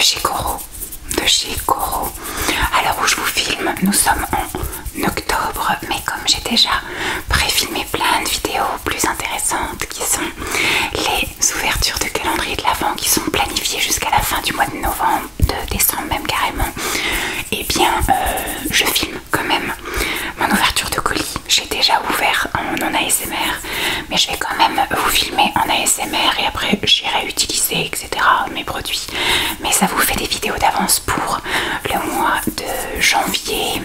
chez Coro. De chez Coro. À l'heure où je vous filme, nous sommes en octobre, mais comme j'ai déjà pré-filmé plein de vidéos plus intéressantes qui sont les ouvertures de calendrier de l'Avent qui sont planifiées jusqu'à la fin du mois de novembre, de décembre même carrément, et bien je filme quand même mon ouverture de colis. J'ai déjà ouvert en ASMR, mais je vais quand même vous filmer en ASMR et après j'irai utiliser etc mes produits, mais ça vous fait des vidéos d'avance pour le mois de janvier,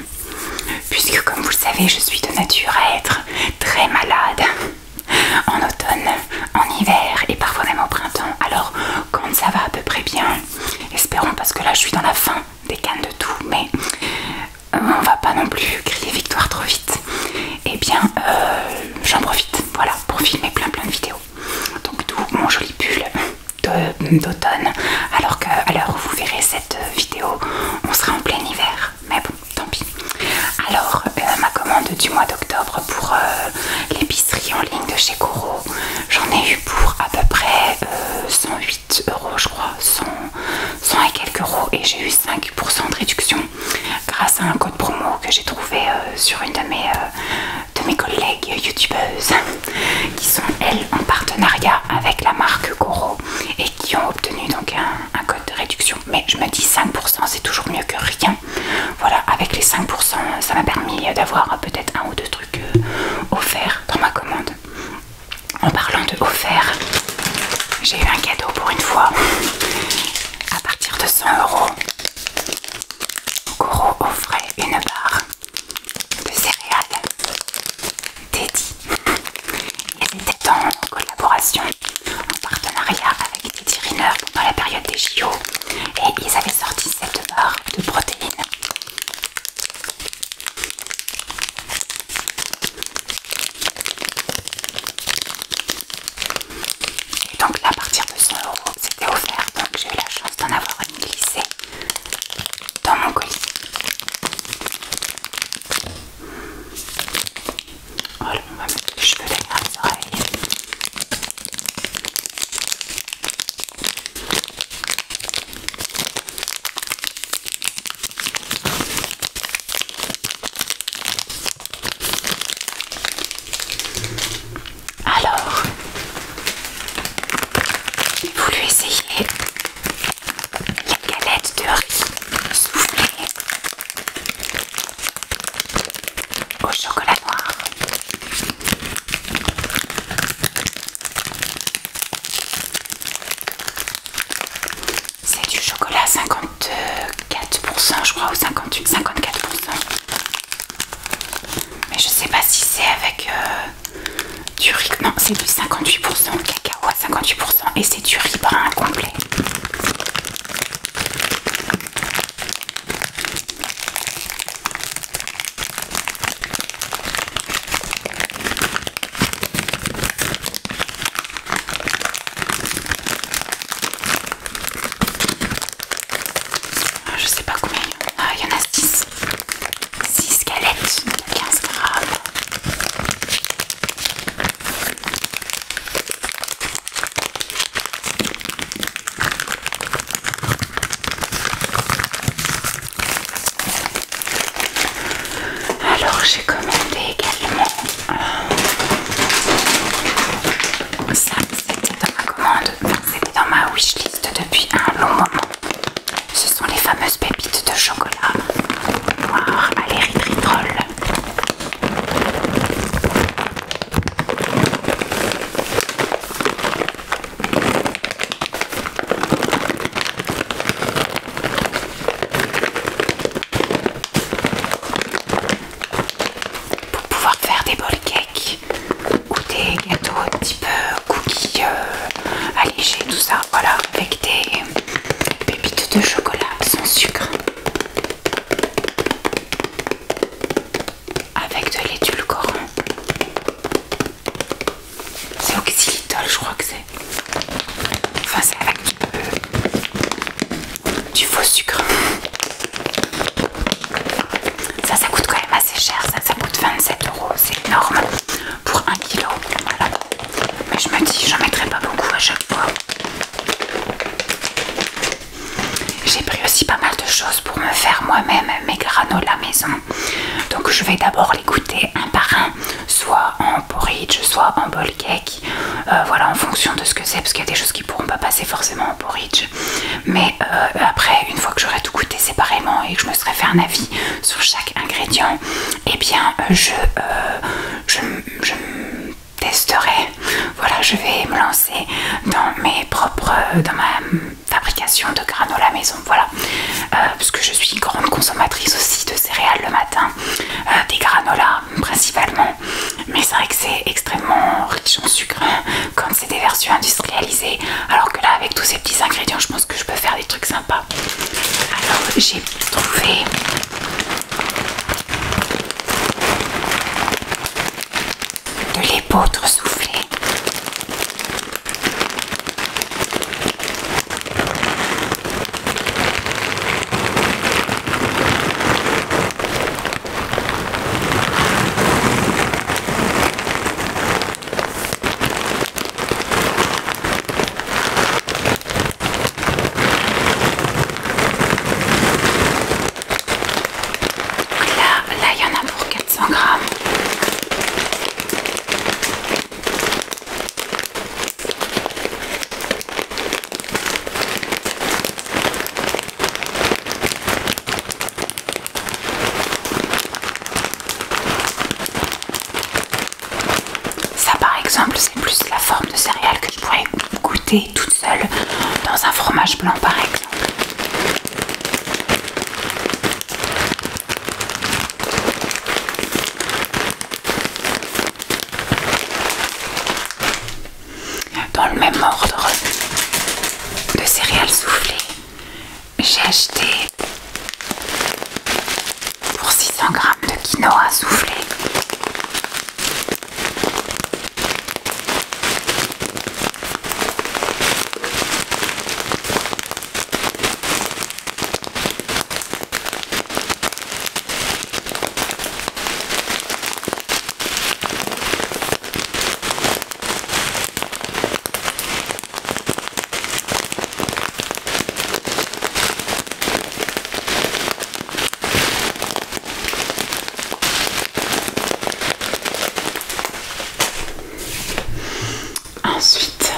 puisque comme vous le savez je suis de nature à être très malade en automne, en hiver et parfois même au printemps. Alors quand ça va à peu près bien, espérons, parce que là je suis dans la fin des cannes de tout, mais on va pas non plus crier victoire trop vite, et bien j'en profite, voilà, pour filmer plein de vidéos. Donc d'où mon joli pull d'automne, alors qu'à l'heure où vous verrez cette vidéo on sera en plein hiver, mais bon, tant pis. Alors ma commande du mois d'octobre pour l'épicerie en ligne de chez Coro, j'en ai eu pour à peu près 108 € je crois, 100 et quelques euros, et j'ai eu 5% de réduction grâce à un code promo que j'ai trouvé sur une de mes collègues youtubeuses qui sont elles en partenariat avec la marque Coro et qui ont obtenu donc un code de réduction. Mais je me dis 5% c'est toujours mieux que rien. Voilà, avec les 5% ça m'a permis d'avoir peut-être un ou deux trucs offerts dans ma commande. En parlant de offert, j'ai eu un cadeau pour une fois. À partir de 100 €, Coro offrait une barre de céréales Teddy. Ils étaient en collaboration, en partenariat avec Teddy Riner pendant la période des JO, et ils avaient sorti cette barre de protéines. Et donc là, à partir de 100 € c'était offert, donc j'ai eu la chance d'en avoir une glissée dans mon colis. Voilà, on va mettre les cheveux derrière les oreilles. Alors, j'ai voulu essayer les galettes de riz soufflées au chocolat noir. C'est du chocolat 54% je crois, ou 58, 54%. Mais je sais pas si c'est avec du riz. Non, c'est du 58% de cacao à 58% et c'est du riz brun complet. Je sais pas combien il y en a 6 galettes de 15 grammes. Alors j'ai commandé également ça, c'était dans ma commande, c'était dans ma wishlist depuis un long moment. Ce sont les fameuses pépites de chocolat noir à l'érythritol. Pour pouvoir faire des bol cakes ou des gâteaux type cookies allégés, tout ça, voilà, avec des pépites de chocolat sans sucre, avec de l'édulcorant. C'est au xylitol, je crois que c'est. Enfin, c'est avec du faux sucre. Ça coûte quand même assez cher, ça coûte 27 €, c'est énorme pour 1 kg. Voilà. Mais je me dis, j'en mettrai pas beaucoup à chaque fois. J'ai choses pour me faire moi-même mes granola maison. Donc je vais d'abord les goûter un par un, soit en porridge, soit en bowl cake, voilà, en fonction de ce que c'est, parce qu'il y a des choses qui pourront pas passer forcément en porridge. Mais après, une fois que j'aurai tout goûté séparément et que je me serai fait un avis sur chaque ingrédient, eh bien je testerai. Voilà, je vais me lancer dans ma fabrication de granola maison. Voilà, parce que je suis grande consommatrice aussi de céréales le matin, des granolas principalement. Mais c'est vrai que c'est extrêmement riche en sucre quand c'est des versions industrialisées. Alors que là, avec tous ces petits ingrédients, je pense que je peux faire des trucs sympas. Alors, j'ai trouvé de l'épeautre soufflée. Là, il y en a pour 400 grammes. Ça, par exemple, c'est plus la forme de céréales que je pourrais goûter toute seule dans un fromage blanc, par exemple. Dans le même ordre de céréales soufflées, j'ai acheté pour 600 grammes de quinoa soufflé. Ensuite,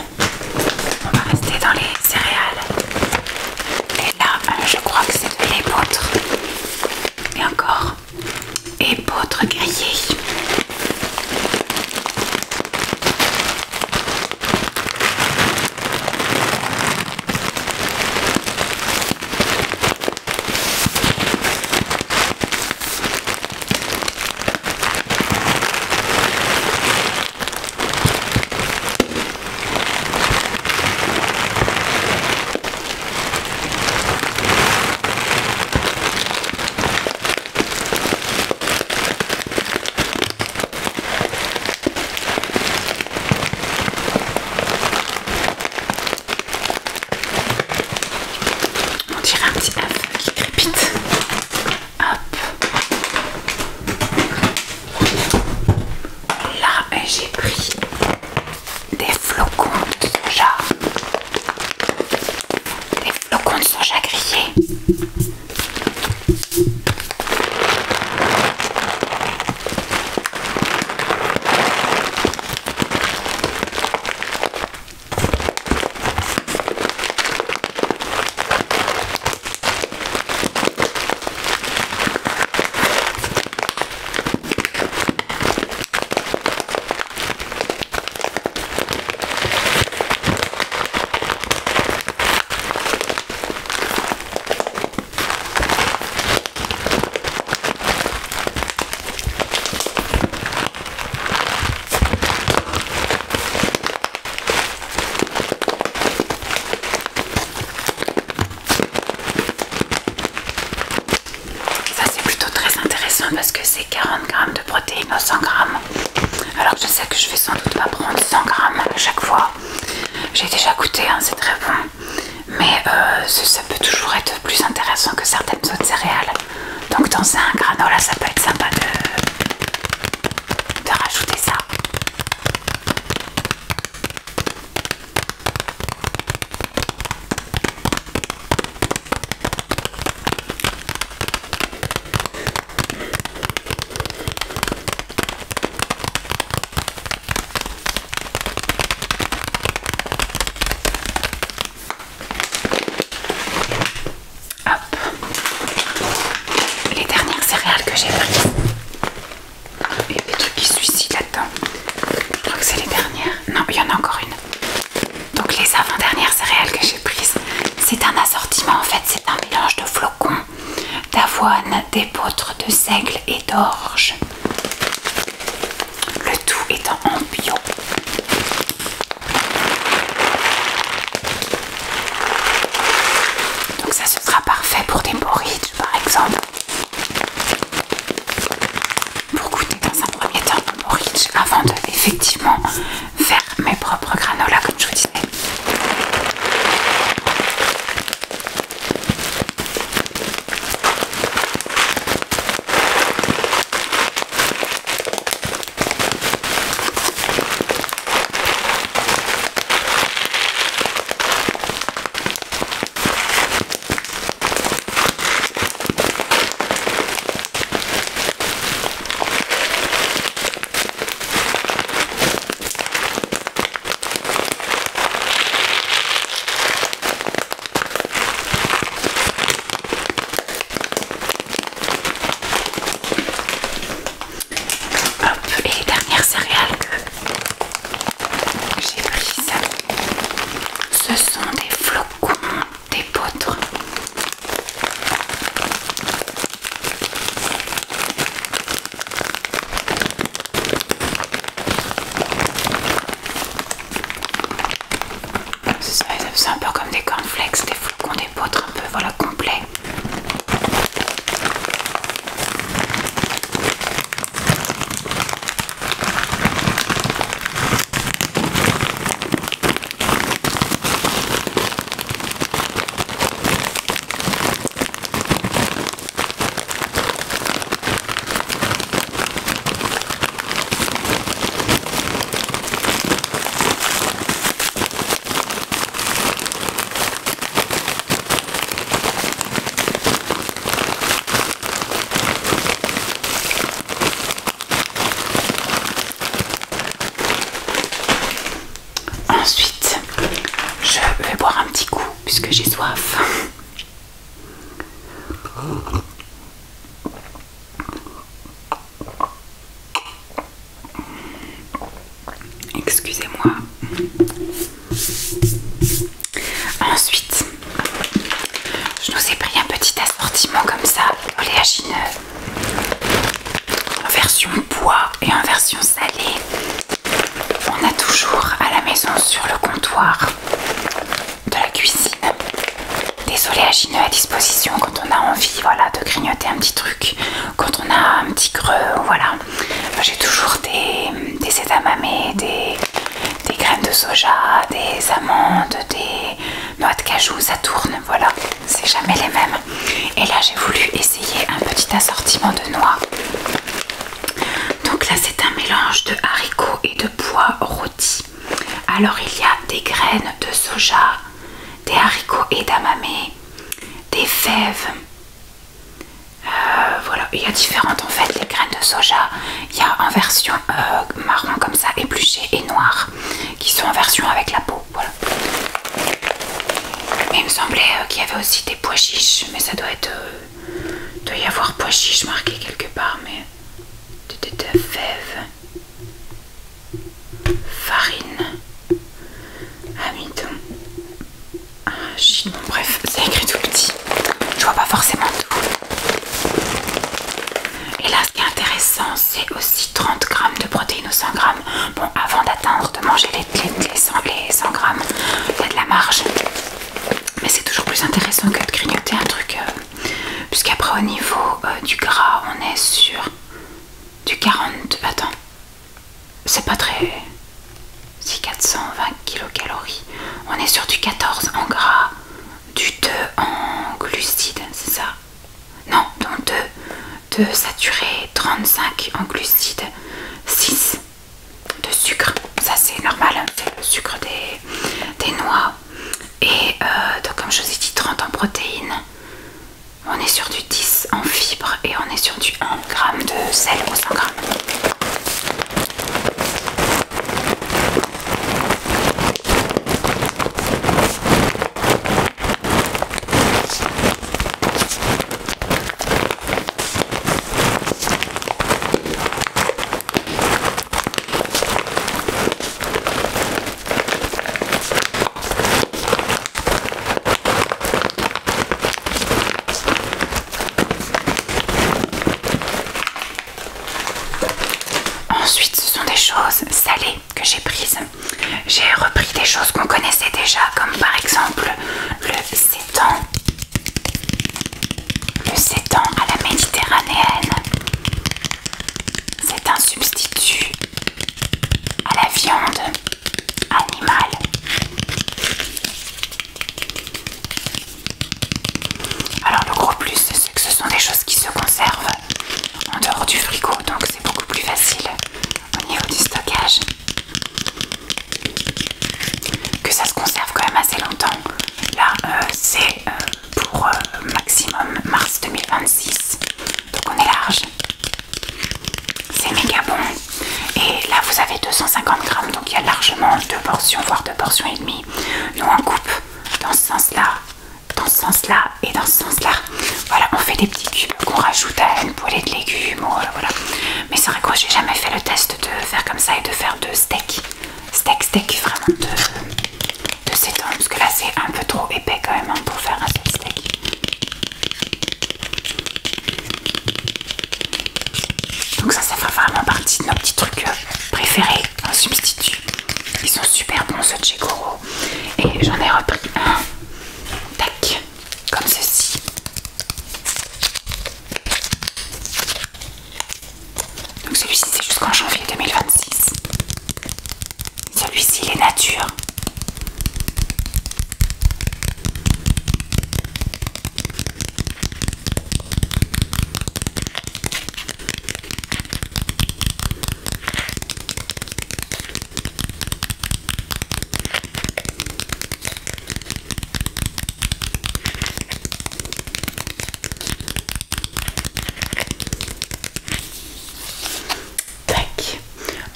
on va rester dans les céréales. Et là, je crois que c'est de l'épeautre. Et encore, épeautre grillée. On dirait un petit œuf qui crépite. Hop. Là, j'ai pris des flocons de soja. Des flocons de soja grillés. Parce que c'est 40 grammes de protéines au 100 grammes. Alors je sais que je vais sans doute pas prendre 100 grammes à chaque fois. J'ai déjà goûté, hein, c'est très bon. Mais ça peut toujours être plus intéressant que certaines autres céréales. Donc dans un granola, ça peut être sympa de rajouter ça. que j'ai prises. Il y a des trucs qui se suicident là-dedans. Je crois que c'est les dernières. Non, il y en a encore une. Donc les avant-dernières céréales que j'ai prises, c'est un assortiment en fait, c'est un mélange de flocons, d'avoine, d'épeautre, de seigle et d'orge. Le tout étant en bio. Donc ça ce sera parfait pour des porridge par exemple. Pour goûter dans un premier temps le porridge avant de effectivement faire mes propres granolas comme je vous disais. C'est un peu comme des cornflakes, des flocons d'épeautre un peu, voilà, complet. Ensuite, je vais boire un petit coup puisque j'ai soif. Excusez-moi. Ensuite, je nous ai pris un petit assortiment comme ça, oléagineux, en version bois et en version salée. On a toujours à la maison sur le comptoir de la cuisine des oléagineux à disposition quand on a envie, voilà, de grignoter un petit truc, quand on a un petit creux, voilà. J'ai toujours des edamame, des graines de soja, des amandes, des noix de cajou, ça tourne, voilà, c'est jamais les mêmes. Et là j'ai voulu essayer un petit assortiment de noix. Donc là c'est un mélange de haricots et de pois rôtis. Alors il y a des graines de soja, des haricots et d'amamé, des fèves. Voilà, il y a différentes en fait les graines de soja. Il y a en version marron comme ça, épluchée, et noire, qui sont en version avec la peau. Voilà. Mais il me semblait qu'il y avait aussi des pois chiches, mais ça doit être... doit y avoir pois chiches marqué quelque part, mais... de fèves, farine, amidon, arachide, bon, bref, c'est écrit tout petit, je vois pas forcément tout. Et là ce qui est intéressant, c'est aussi 30 grammes de protéines ou 100 grammes. Bon, avant d'atteindre de manger les 100 grammes, il y a de la marge, mais c'est toujours plus intéressant que de grignoter un truc, puisqu'après au niveau du gras, on est sur du 42, attends, c'est pas très... c'est 420 kilocalories. On est sur du 14 en gras, du 2 en glucides, c'est ça? Non, donc 2 saturés, 35 en glucides, 6 de sucre. Ça c'est normal, hein, c'est le sucre des noix. Et donc comme je vous ai dit, 30 en protéines. On est sur du 10 en fibres et on est sur du 1 g de sel ou 100 grammes. surprise. J'ai repris des choses qu'on connaissait déjà, comme par exemple le sétan. Le sétan à la méditerranéenne. C'est un substitut à la viande animale. Alors le gros plus, c'est que ce sont des choses qui se conservent en dehors du frigo, donc c'est beaucoup plus facile au niveau du stockage. Que ça se conserve quand même assez longtemps. Là, c'est pour maximum mars 2026, donc on est large. C'est méga bon. Et là, vous avez 250 grammes, donc il y a largement 2 portions, voire 2 portions et demie. Nous, on coupe dans ce sens-là, dans ce sens-là et dans ce sens-là. Voilà, on fait des petits cubes qu'on rajoute à une poêlée de légumes. Voilà. Mais c'est vrai que j'ai jamais fait le test de faire comme ça et de faire de steak. Steak, vraiment de sétan, parce que là, c'est un peu trop épais quand même pour faire un seul steak. Donc ça fait vraiment partie de nos petits trucs préférés en substitut. Ils sont super bons ceux de chez Goro. Et j'en ai repris un, tac, comme ceci. Donc celui-ci c'est jusqu'en janvier 2026. Celui-ci il est nature.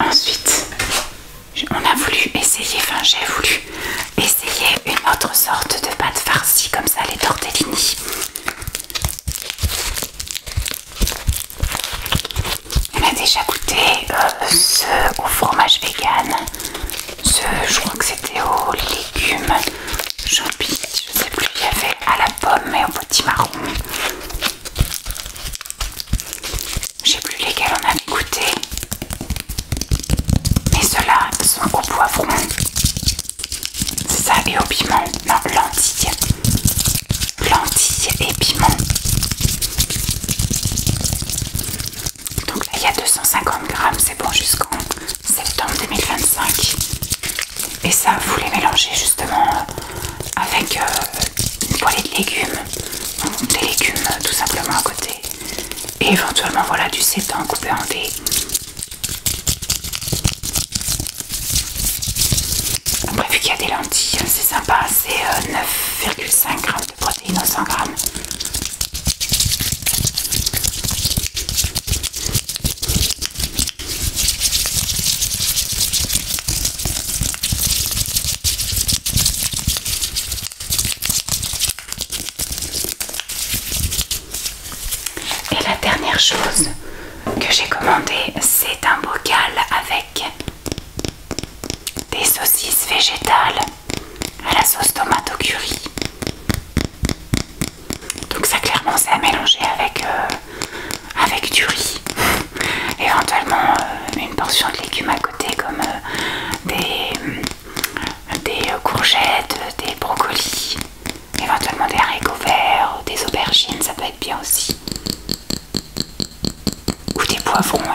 Ensuite, j'ai voulu essayer une autre sorte de pâte farcie, comme ça, les tortellini. On a déjà goûté ce au fromage vegan, je crois que c'était aux légumes, champignons, je sais plus, il y avait à la pomme et au potimarron. Je sais plus lesquels on avait goûté. Mais ceux-là sont au poivron. C'est ça, et au piment. Non, lentilles. Lentilles et piment. Donc là, il y a 250 grammes. C'est bon jusqu'en septembre 2025. Et ça, vous les mélangez justement avec une poêlée de légumes. Des légumes tout simplement à côté. Et éventuellement, voilà, du sétan coupé en dés. Après, vu qu'il y a des lentilles, c'est sympa, c'est 9,5 grammes de protéines au 100 grammes. Et la dernière chose que j'ai commandée, c'est un bocal avec des saucisses végétales à la sauce tomate au curry. Donc ça clairement c'est à mélanger avec du riz. Éventuellement une portion de légumes à côté comme des courgettes, des brocolis, éventuellement des haricots verts, des aubergines, ça peut être bien aussi. Ou des poivrons.